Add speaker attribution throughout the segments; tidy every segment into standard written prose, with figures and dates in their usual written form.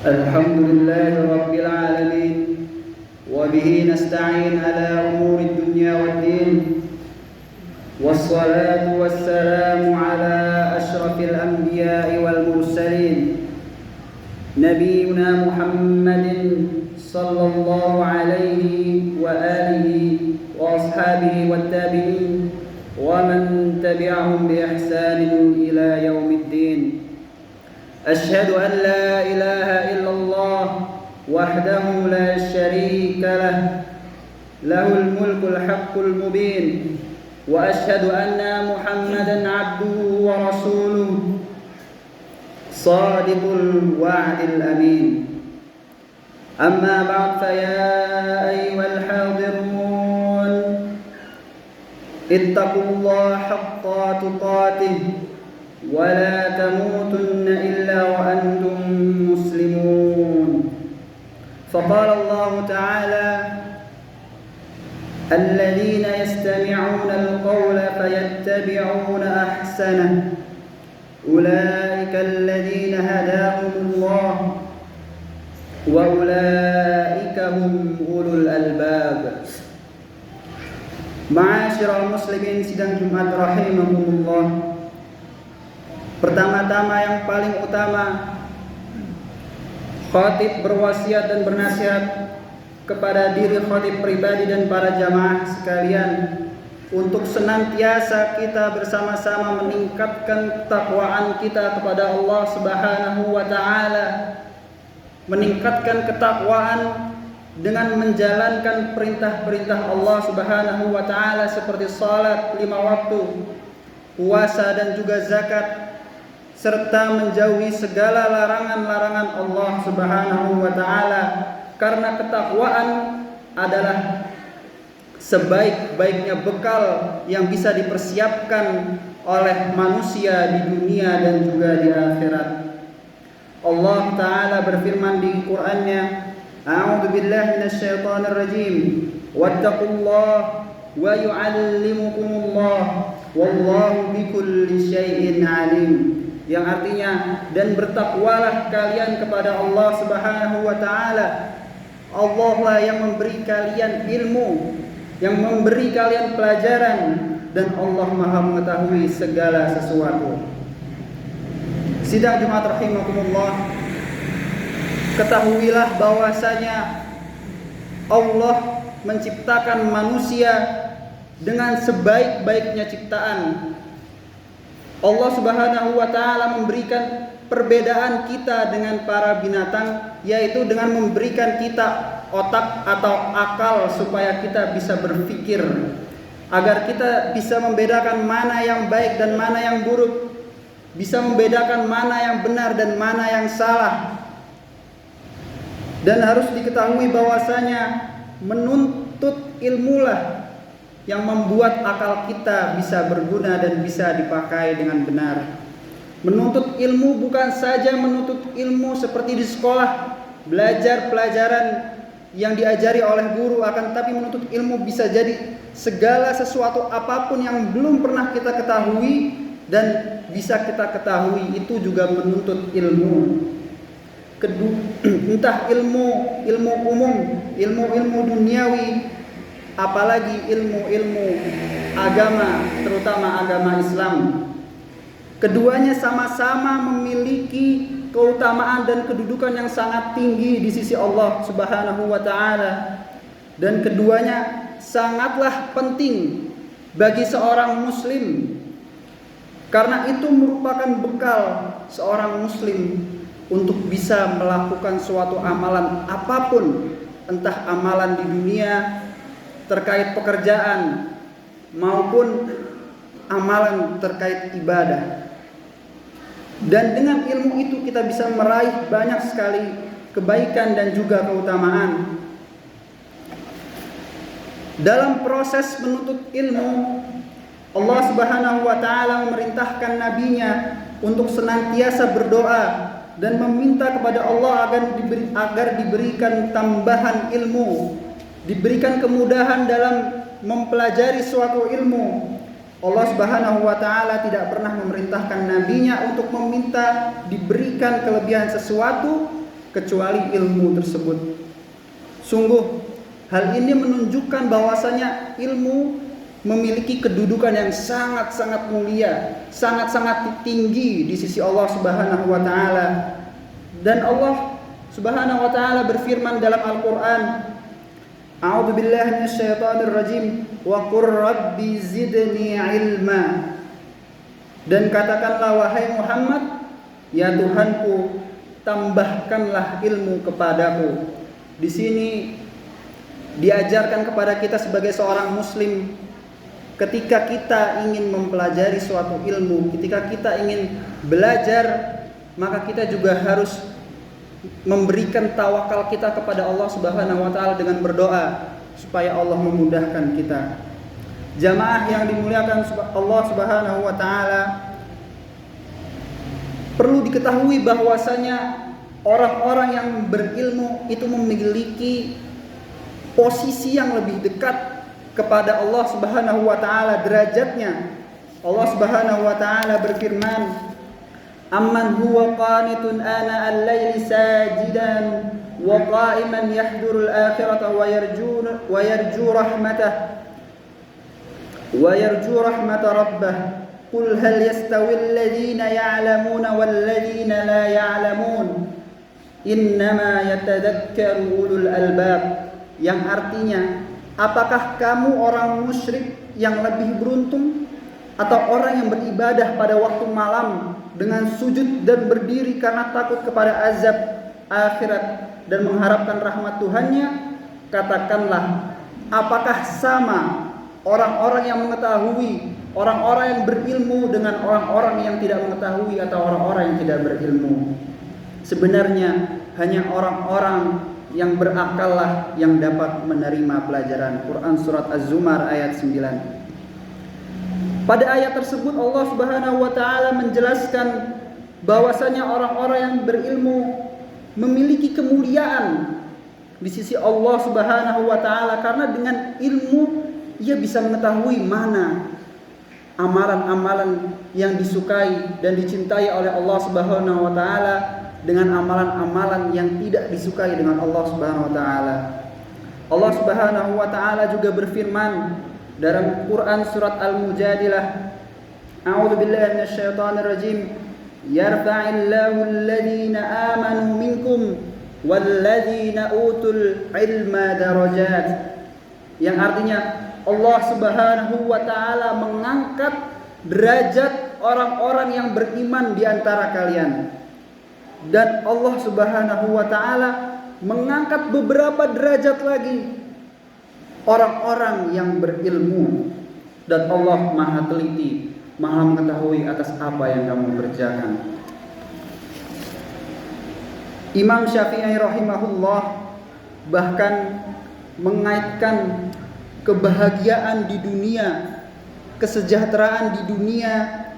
Speaker 1: الحمد لله رب العالمين وبه نستعين على أمور الدنيا والدين والصلاة والسلام على أشرف الأنبياء والمرسلين نبينا محمد صلى الله عليه وآله وأصحابه والتابعين ومن تبعهم بإحسان إلى يوم الدين. أشهد أن لا إله إلا الله وحده لا شريك له له الملك الحق المبين وأشهد أن محمدا عبده ورسوله صادق الوعد الأمين. أما بعد فيا أيها الحاضرون اتقوا الله حق تقاته ولا تموتن إلا وأنتم مسلمون. فقال الله تعالى: الذين يستمعون القول فيتبعون أحسنه أولئك الذين هداهم الله وأولئك هم أولو الألباب. Ma'asyiral muslimin sidang Jumat rahimakumullah. Pertama-tama yang paling utama, khatib berwasiat dan bernasihat kepada diri khatib pribadi dan para jamaah sekalian untuk senantiasa kita bersama-sama meningkatkan ketakwaan kita kepada Allah Subhanahu wa taala. Meningkatkan ketakwaan dengan menjalankan perintah-perintah Allah Subhanahu wa taala seperti salat 5 waktu, puasa dan juga zakat, serta menjauhi segala larangan-larangan Allah Subhanahu wa taala, karena ketakwaan adalah sebaik-baiknya bekal yang bisa dipersiapkan oleh manusia di dunia dan juga di akhirat. Allah taala berfirman di Qur'annya, A'udzu billahi minasyaitonir rajim. Wattaqullaha wa yu'allimukumullah wallahu bikulli syai'in alim. Yang artinya, dan bertakwalah kalian kepada Allah Subhanahu wa taala. Allah lah yang memberi kalian ilmu, yang memberi kalian pelajaran, dan Allah Maha mengetahui segala sesuatu. Sidang Jumat rahimakumullah, ketahuilah bahwasanya Allah menciptakan manusia dengan sebaik-baiknya ciptaan. Allah Subhanahu wa taala memberikan perbedaan kita dengan para binatang, yaitu dengan memberikan kita otak atau akal supaya kita bisa berpikir, agar kita bisa membedakan mana yang baik dan mana yang buruk, bisa membedakan mana yang benar dan mana yang salah. Dan harus diketahui bahwasanya menuntut ilmulah yang membuat akal kita bisa berguna dan bisa dipakai dengan benar. Menuntut ilmu bukan saja menuntut ilmu seperti di sekolah, belajar pelajaran yang diajari oleh guru, akan tapi menuntut ilmu bisa jadi segala sesuatu apapun yang belum pernah kita ketahui dan bisa kita ketahui, itu juga menuntut ilmu. Entah ilmu umum, ilmu duniawi, apalagi ilmu agama, terutama agama Islam. Keduanya sama-sama memiliki keutamaan dan kedudukan yang sangat tinggi di sisi Allah Subhanahu wa taala, dan keduanya sangatlah penting bagi seorang muslim, karena itu merupakan bekal seorang muslim untuk bisa melakukan suatu amalan apapun, entah amalan di dunia terkait pekerjaan maupun amalan terkait ibadah. Dan dengan ilmu itu kita bisa meraih banyak sekali kebaikan dan juga keutamaan. Dalam proses menuntut ilmu, Allah Subhanahu wa taala memerintahkan nabinya untuk senantiasa berdoa dan meminta kepada Allah agar diberikan tambahan ilmu, diberikan kemudahan dalam mempelajari suatu ilmu. Allah Subhanahu wa taala tidak pernah memerintahkan nabinya untuk meminta diberikan kelebihan sesuatu kecuali ilmu tersebut. Sungguh hal ini menunjukkan bahwasanya ilmu memiliki kedudukan yang sangat-sangat mulia, sangat-sangat tinggi di sisi Allah Subhanahu wa taala. Dan Allah Subhanahu wa taala berfirman dalam Al-Qur'an, A'udzu billahi minasyaitonir rajim, wa qur rabbi zidni ilma. Dan katakanlah wahai Muhammad, ya Tuhanku, tambahkanlah ilmu kepadaku. Di sini diajarkan kepada kita sebagai seorang muslim, ketika kita ingin mempelajari suatu ilmu, ketika kita ingin belajar, maka kita juga harus memberikan tawakal kita kepada Allah Subhanahu wa taala dengan berdoa supaya Allah memudahkan kita. Jamaah yang dimuliakan Allah Subhanahu wa taala, perlu diketahui bahwasanya orang-orang yang berilmu itu memiliki posisi yang lebih dekat kepada Allah Subhanahu wa taala derajatnya. Allah Subhanahu wa taala berfirman, Amman huwa qanitun ana al-laili sajidan wa qa'iman yahdurul akhirata wa yarju rahmata rabbah qul hal yastawi alladhina ya'lamuna wal ladhina la ya'lamun innama yatadhakkaru ulul albab. Yang artinya, apakah kamu orang musyrik yang lebih beruntung atau orang yang beribadah pada waktu malam dengan sujud dan berdiri karena takut kepada azab akhirat dan mengharapkan rahmat Tuhannya? Katakanlah, apakah sama orang-orang yang mengetahui, orang-orang yang berilmu dengan orang-orang yang tidak mengetahui atau orang-orang yang tidak berilmu? Sebenarnya hanya orang-orang yang berakallah yang dapat menerima pelajaran. Quran surat Az-Zumar ayat 9. Pada ayat tersebut Allah Subhanahu wa taala menjelaskan bahwasanya orang-orang yang berilmu memiliki kemuliaan di sisi Allah Subhanahu wa taala, karena dengan ilmu ia bisa mengetahui mana amalan-amalan yang disukai dan dicintai oleh Allah Subhanahu wa taala dengan amalan-amalan yang tidak disukai dengan Allah Subhanahu wa taala. Allah Subhanahu wa taala juga berfirman dalam Quran surat Al-Mujadilah, A'udzu billahi minasyaitonir rajim, yarfa'illahu alladhina amanu minkum walladzina utul ilma darajat. Yang artinya Allah Subhanahu wa taala mengangkat derajat orang-orang yang beriman di antara kalian. Dan Allah Subhanahu wa taala mengangkat beberapa derajat lagi orang-orang yang berilmu. Dan Allah Maha teliti, Maha mengetahui atas apa yang kamu kerjakan. Imam Syafi'i rahimahullah bahkan mengaitkan kebahagiaan di dunia, kesejahteraan di dunia,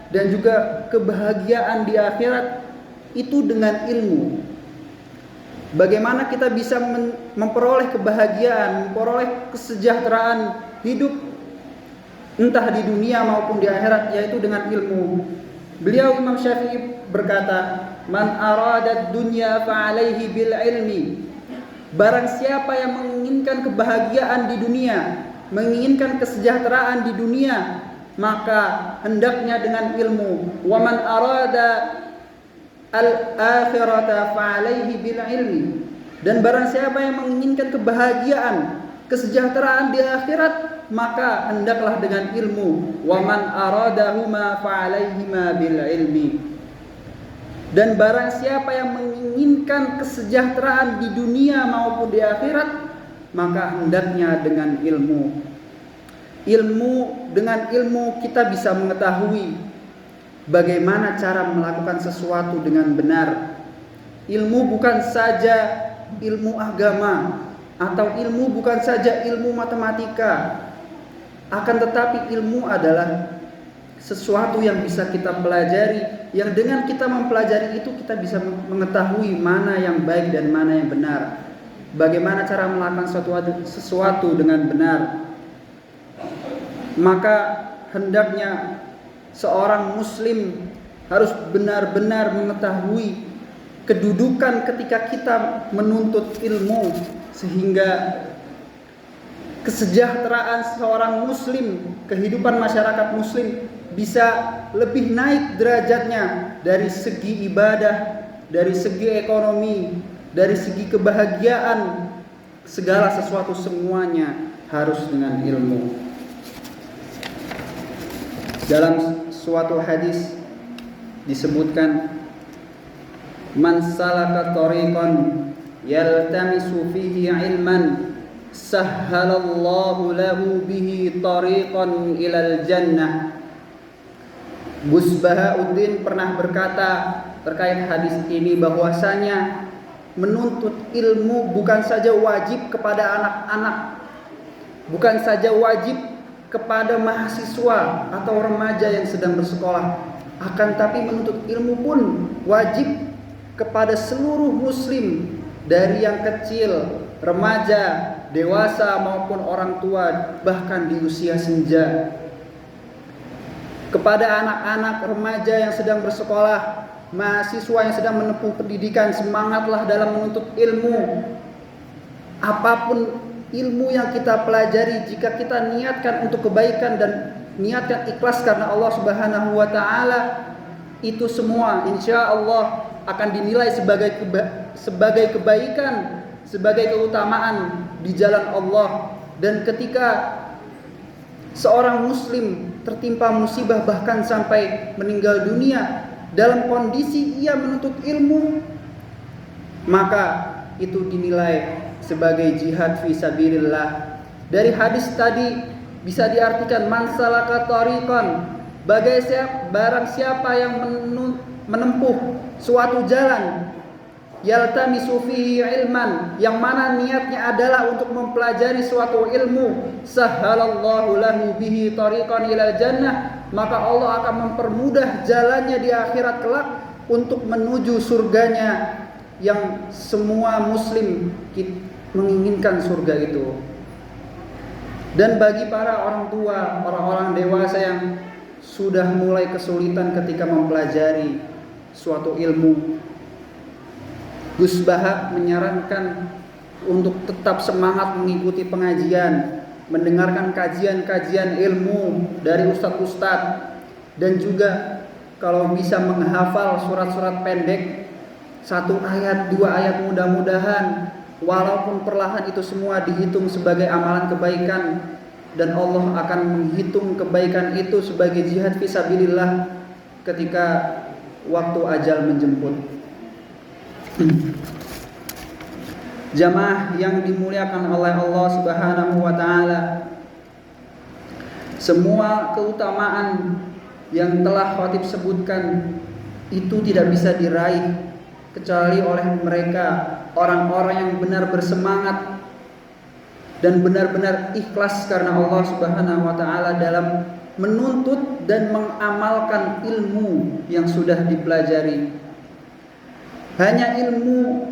Speaker 1: dan juga kebahagiaan di akhirat itu dengan ilmu. Bagaimana kita bisa memperoleh kebahagiaan, memperoleh kesejahteraan hidup entah di dunia maupun di akhirat, yaitu dengan ilmu. Beliau Imam Syafi'i berkata, Man aradat dunya fa'alaihi bil ilmi. Barang siapa yang menginginkan kebahagiaan di dunia, menginginkan kesejahteraan di dunia, maka hendaknya dengan ilmu. Wa man arada al-akhirata fa'alaihi bil ilmi. Dan barang siapa yang menginginkan kebahagiaan, kesejahteraan di akhirat, maka hendaklah dengan ilmu. Wa man aradahuma fa'alaihima bil ilmi. Dan barang siapa yang menginginkan kesejahteraan di dunia maupun di akhirat, maka hendaknya dengan ilmu. Dengan ilmu kita bisa mengetahui bagaimana cara melakukan sesuatu dengan benar. Ilmu bukan saja ilmu agama, atau ilmu bukan saja ilmu matematika, akan tetapi ilmu adalah sesuatu yang bisa kita pelajari, yang dengan kita mempelajari itu kita bisa mengetahui mana yang baik dan mana yang benar, bagaimana cara melakukan sesuatu dengan benar. Maka hendaknya seorang muslim harus benar-benar mengetahui kedudukan ketika kita menuntut ilmu, sehingga kesejahteraan seorang muslim, kehidupan masyarakat muslim bisa lebih naik derajatnya dari segi ibadah, dari segi ekonomi, dari segi kebahagiaan, segala sesuatu semuanya harus dengan ilmu. Dalam suatu hadis disebutkan, man salaka tariqan yaltamisu fihi ilman sahhalallahu lahu bihi tariqan ilal jannah. Gus Bahauddin pernah berkata terkait hadis ini bahwasanya menuntut ilmu bukan saja wajib kepada anak-anak, bukan saja wajib kepada mahasiswa atau remaja yang sedang bersekolah, akan tapi menuntut ilmu pun wajib kepada seluruh muslim, dari yang kecil, remaja, dewasa maupun orang tua, bahkan di usia senja. Kepada anak-anak remaja yang sedang bersekolah, mahasiswa yang sedang menempuh pendidikan, semangatlah dalam menuntut ilmu. Apapun ilmu yang kita pelajari, jika kita niatkan untuk kebaikan dan niatkan ikhlas karena Allah Subhanahu wa taala, itu semua insya Allah akan dinilai sebagai kebaikan, sebagai keutamaan di jalan Allah. Dan ketika seorang muslim tertimpa musibah bahkan sampai meninggal dunia dalam kondisi ia menuntut ilmu, maka itu dinilai sebagai jihad fi sabilillah. Dari hadis tadi bisa diartikan man salaka tariqan, barang siapa yang menempuh suatu jalan, yaltamisu fihi ilman, yang mana niatnya adalah untuk mempelajari suatu ilmu, sahhalallahu lahu bihi tariqan ilal jannah, maka Allah akan mempermudah jalannya di akhirat kelak untuk menuju surganya, yang semua muslim menginginkan surga itu. Dan bagi para orang tua, orang-orang dewasa yang sudah mulai kesulitan ketika mempelajari suatu ilmu, Gus Baha menyarankan untuk tetap semangat mengikuti pengajian, mendengarkan kajian-kajian ilmu dari ustadz-ustadz, dan juga kalau bisa menghafal surat-surat pendek, 1 ayat 2 ayat, mudah-mudahan walaupun perlahan itu semua dihitung sebagai amalan kebaikan, dan Allah akan menghitung kebaikan itu sebagai jihad fisabilillah ketika waktu ajal menjemput. Jamaah yang dimuliakan oleh Allah Subhanahu wa taala, semua keutamaan yang telah khatib sebutkan itu tidak bisa diraih kecuali oleh mereka, orang-orang yang benar bersemangat dan benar-benar ikhlas karena Allah Subhanahu wa taala dalam menuntut dan mengamalkan ilmu yang sudah dipelajari. Hanya ilmu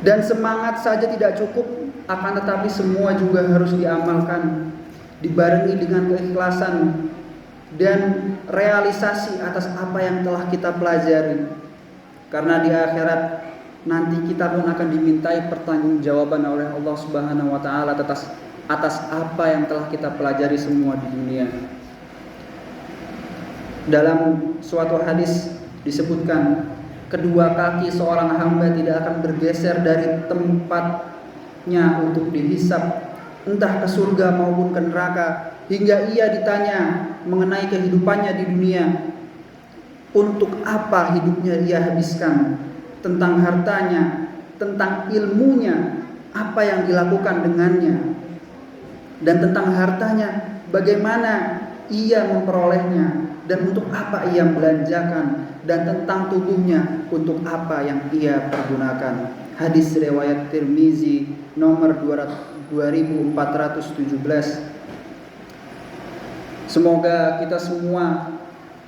Speaker 1: dan semangat saja tidak cukup, akan tetapi semua juga harus diamalkan, dibarengi dengan keikhlasan dan realisasi atas apa yang telah kita pelajari. Karena di akhirat nanti kita pun akan dimintai pertanggungjawaban oleh Allah Subhanahu wa taala atas apa yang telah kita pelajari semua di dunia. Dalam suatu hadis disebutkan, kedua kaki seorang hamba tidak akan bergeser dari tempatnya untuk dihisab, entah ke surga maupun ke neraka, hingga ia ditanya mengenai kehidupannya di dunia. Untuk apa hidupnya ia habiskan, tentang hartanya, tentang ilmunya, apa yang dilakukan dengannya, dan tentang hartanya, bagaimana ia memperolehnya, dan untuk apa ia belanjakan, dan tentang tubuhnya, untuk apa yang ia pergunakan. Hadis riwayat Tirmizi nomor 2417. Semoga kita semua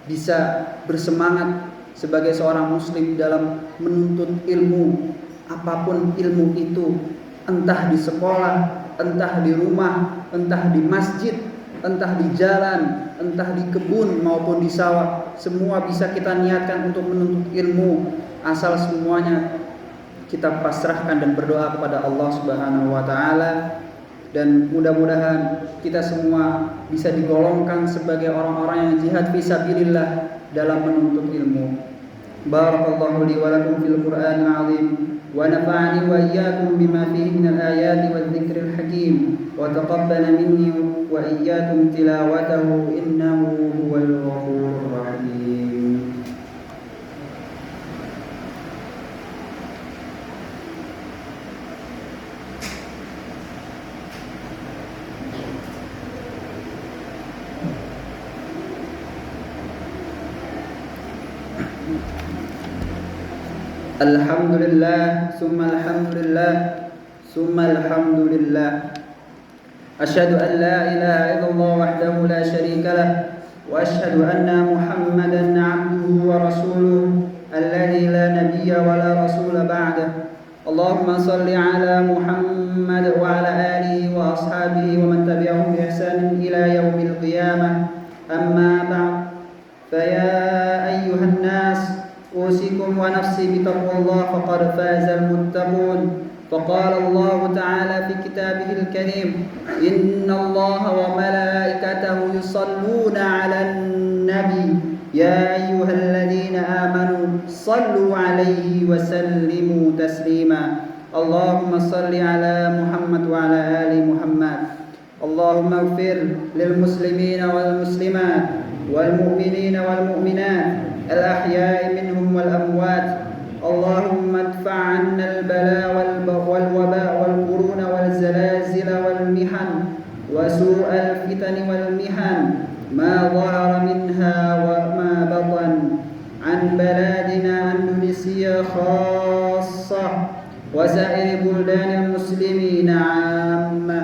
Speaker 1: bisa bersemangat sebagai seorang muslim dalam menuntut ilmu, apapun ilmu itu, entah di sekolah, entah di rumah, entah di masjid, entah di jalan, entah di kebun maupun di sawah. Semua bisa kita niatkan untuk menuntut ilmu, asal semuanya kita pasrahkan dan berdoa kepada Allah Subhanahu wa taala, dan mudah-mudahan kita semua bisa digolongkan sebagai orang-orang yang jihad fisabilillah dalam menuntut ilmu. Barakallahu li wa lakum fil Qur'anil azim wa nafa'ani wa iyyakum bima fihi minal ayati wadh dzikril hakim wa taqabbala minni wa iyyakum tilawatahu innahu huwal ghafurur rahim. Alhamdulillah, summa alhamdulillah, summa alhamdulillah. Asyhadu an la ilaha illallah wahdahu la syarika lah, wa asyhadu anna Muhammadan 'abduhu wa rasuluh alladzi la nabiyya wa la rasula ba'dah. Allahumma shalli 'ala Muhammad wa 'ala alihi wa ashabihi wa man tabi'ahum bi ihsanin ila yaumil qiyamah. Amma ba'd. Fa ya ayyuhan nas أوصيكم ونفسي بتقوى الله فقد فاز المتقون. فقال الله تعالى في كتابه الكريم إن الله وملائكته يصلون على النبي يا أيها الذين آمنوا صلوا عليه وسلموا تسليما. اللهم صل على محمد وعلى آل محمد. اللهم اغفر للمسلمين والمسلمات والمؤمنين والمؤمنات الأحياء منهم والأموات. اللهم ادفع عنا البلاء والوباء والقرون والزلازل والمحن وسوء الفتن والمحن ما ظهر منها وما بطن عن بلادنا أندونيسيا خاصة وسائر بلدان المسلمين عامة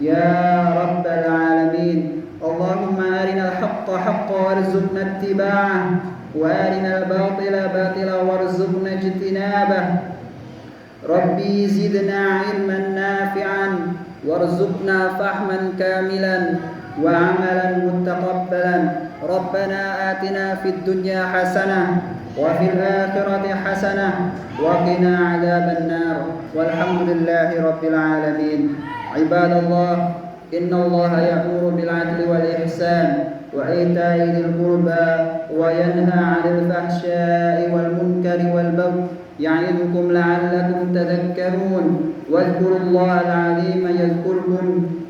Speaker 1: يا رب العالمين. اللهم أرنا الحق حقا وارزقنا اتباعه وأرنا الباطل باطلا وارزقنا اجتنابه. ربي زدنا علما نافعا وارزقنا فهما كاملا وعملا متقبلا. ربنا آتنا في الدنيا حسنة وفي الآخرة حسنة وقنا عذاب النار والحمد لله رب العالمين. عباد الله، إن الله يأمر بالعدل والإحسان وإيتاء ذي القربى وينهى عن الفحشاء والمنكر والبغي يعظكم لعلكم تذكرون. واذكروا الله العظيم يذكركم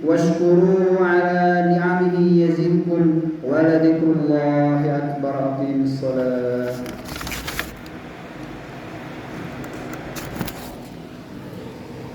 Speaker 1: واشكروه على نعمه يزدكم ولذكر الله أكبر. أقيموا الصلاة.